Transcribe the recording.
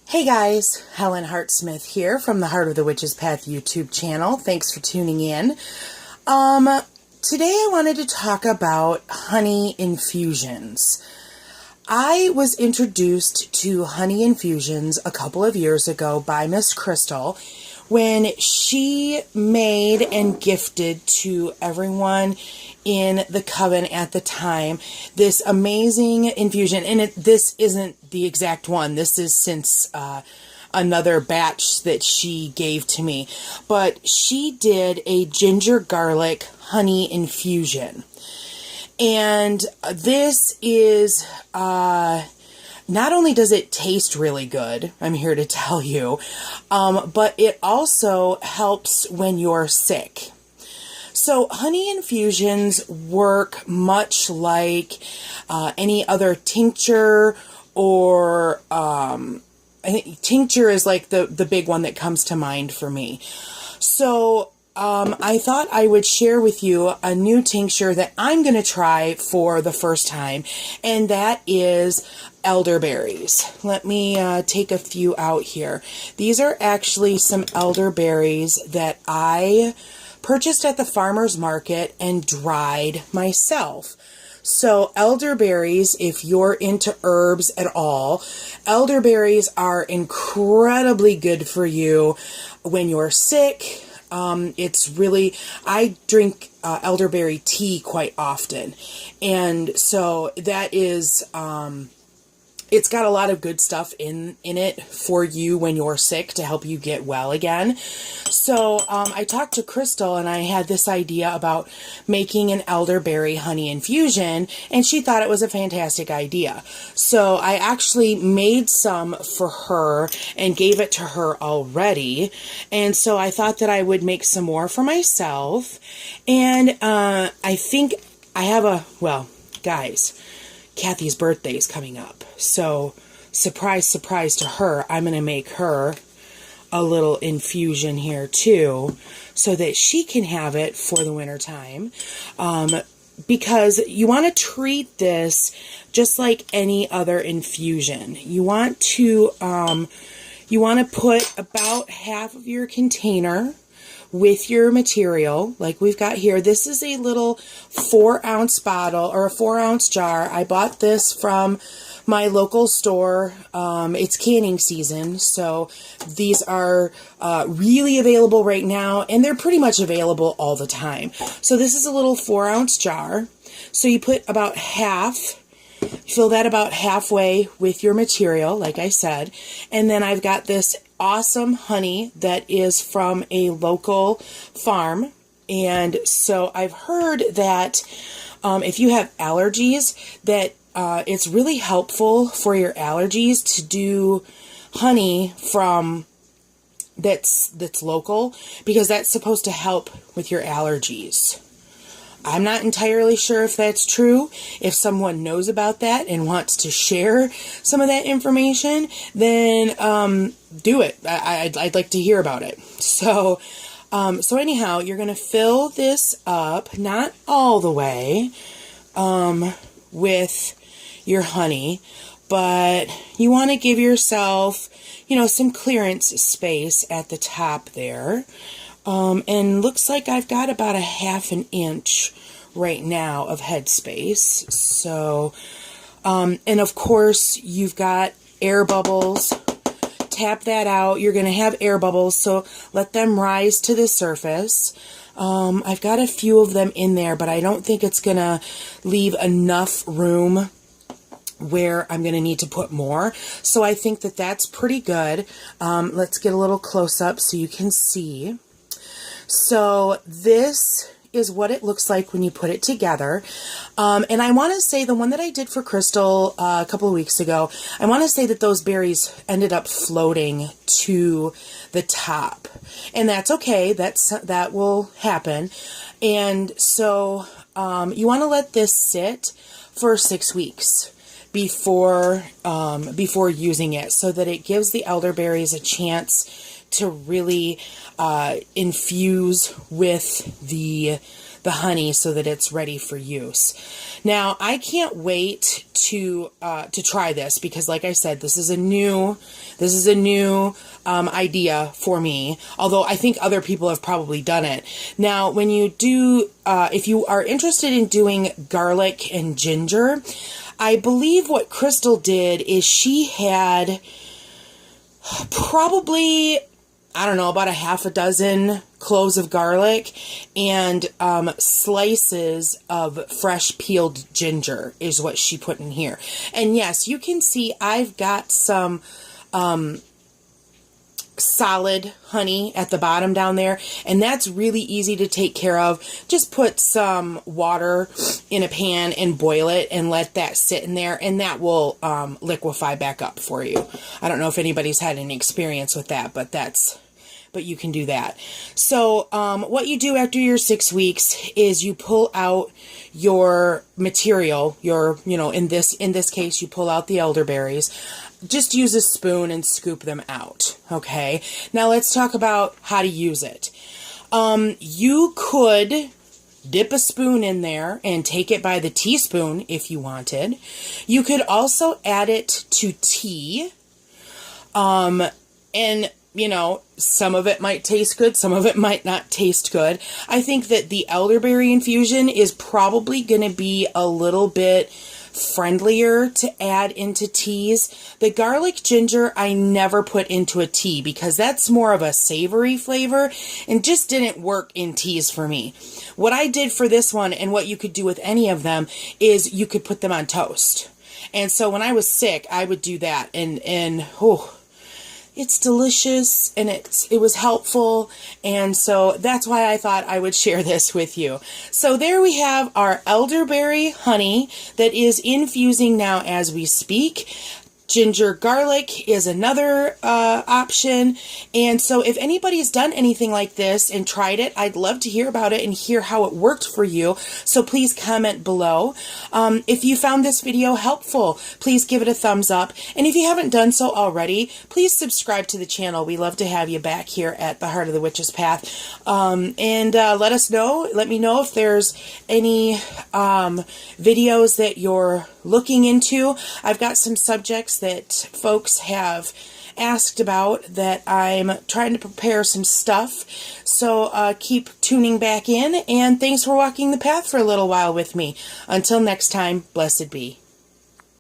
Hey guys, Helen Hartsmith here from the Heart of the Witch's Path YouTube channel. Thanks for tuning in. Today I wanted to talk about honey infusions. I was introduced to honey infusions a couple of years ago by Miss Crystal when she made and gifted to everyone in the coven at the time this amazing infusion. And this isn't the exact one. This is since another batch that she gave to me. But she did a ginger garlic honey infusion. And this is, not only does it taste really good, I'm here to tell you, but it also helps when you're sick. So honey infusions work much like any other tincture, or I think tincture is like the big one that comes to mind for me. So I thought I would share with you a new tincture that I'm going to try for the first time, and that is elderberries. Let me take a few out here. These are actually some elderberries that I purchased at the farmer's market and dried myself. So elderberries, if you're into herbs at all, elderberries are incredibly good for you when you're sick. It's really, I drink elderberry tea quite often, and so that is, it's got a lot of good stuff in it for you when you're sick to help you get well again. So I talked to Crystal and I had this idea about making an elderberry honey infusion, and she thought it was a fantastic idea. So I actually made some for her and gave it to her already. And so I thought that I would make some more for myself. And I think I have well, guys, Kathy's birthday is coming up. So, surprise, surprise to her, I'm going to make her a little infusion here too, so that she can have it for the winter time. Because you want to treat this just like any other infusion. You want to put about half of your container with your material, like we've got here. This is a little 4-ounce bottle, or a 4-ounce jar. I bought this from my local store. It's canning season, so these are really available right now, and they're pretty much available all the time. So this is a little 4-ounce jar. So you put about half, fill that about halfway with your material, like I said, and then I've got this awesome honey that is from a local farm. And so I've heard that if you have allergies, that it's really helpful for your allergies to do honey from that's local, because that's supposed to help with your allergies. I'm not entirely sure if that's true. If someone knows about that and wants to share some of that information, then do it. I'd like to hear about it. So anyhow, you're going to fill this up, not all the way, with your honey, but you want to give yourself, some clearance space at the top there. And looks like I've got about a 1/2 inch right now of headspace. So, and of course you've got air bubbles. Tap that out. You're going to have air bubbles, so let them rise to the surface. I've got a few of them in there, but I don't think it's going to leave enough room where I'm going to need to put more. So I think that that's pretty good. Let's get a little close up so you can see. So this is what it looks like when you put it together. And I want to say the one that I did for Crystal a couple of weeks ago, I want to say that those berries ended up floating to the top. And that's okay. That will happen. And so you want to let this sit for 6 weeks before using it, so that it gives the elderberries a chance to really infuse with the the honey so that it's ready for use. Now, I can't wait to try this because, like I said, this is a new idea for me, although I think other people have probably done it. Now, when you do, if you are interested in doing garlic and ginger, I believe what Crystal did is she had probably, I don't know, about a half a dozen cloves of garlic and slices of fresh peeled ginger is what she put in here. And yes, you can see I've got some solid honey at the bottom down there, and that's really easy to take care of. Just put some water in a pan and boil it and let that sit in there, and that will liquefy back up for you. I don't know if anybody's had any experience with that, but you can do that. So what you do after your 6 weeks is you pull out your material, in this case, you pull out the elderberries. Just use a spoon and scoop them out, okay? Now let's talk about how to use it. You could dip a spoon in there and take it by the teaspoon if you wanted. You could also add it to tea. And some of it might taste good, some of it might not taste good. I think that the elderberry infusion is probably going to be a little bit friendlier to add into teas. The garlic ginger I never put into a tea because that's more of a savory flavor and just didn't work in teas for me. What I did for this one, and what you could do with any of them, is you could put them on toast. And so when I was sick, I would do that, and it's delicious, and it was helpful, and so that's why I thought I would share this with you. So there we have our elderberry honey that is infusing now as we speak. Ginger garlic is another option. And so if anybody's done anything like this and tried it, I'd love to hear about it and hear how it worked for you. So please comment below. If you found this video helpful, please give it a thumbs up. And if you haven't done so already, please subscribe to the channel. We love to have you back here at the Heart of the Witch's Path. Let me know if there's any videos that you're looking into. I've got some subjects that folks have asked about that I'm trying to prepare some stuff. So keep tuning back in, and thanks for walking the path for a little while with me. Until next time, blessed be.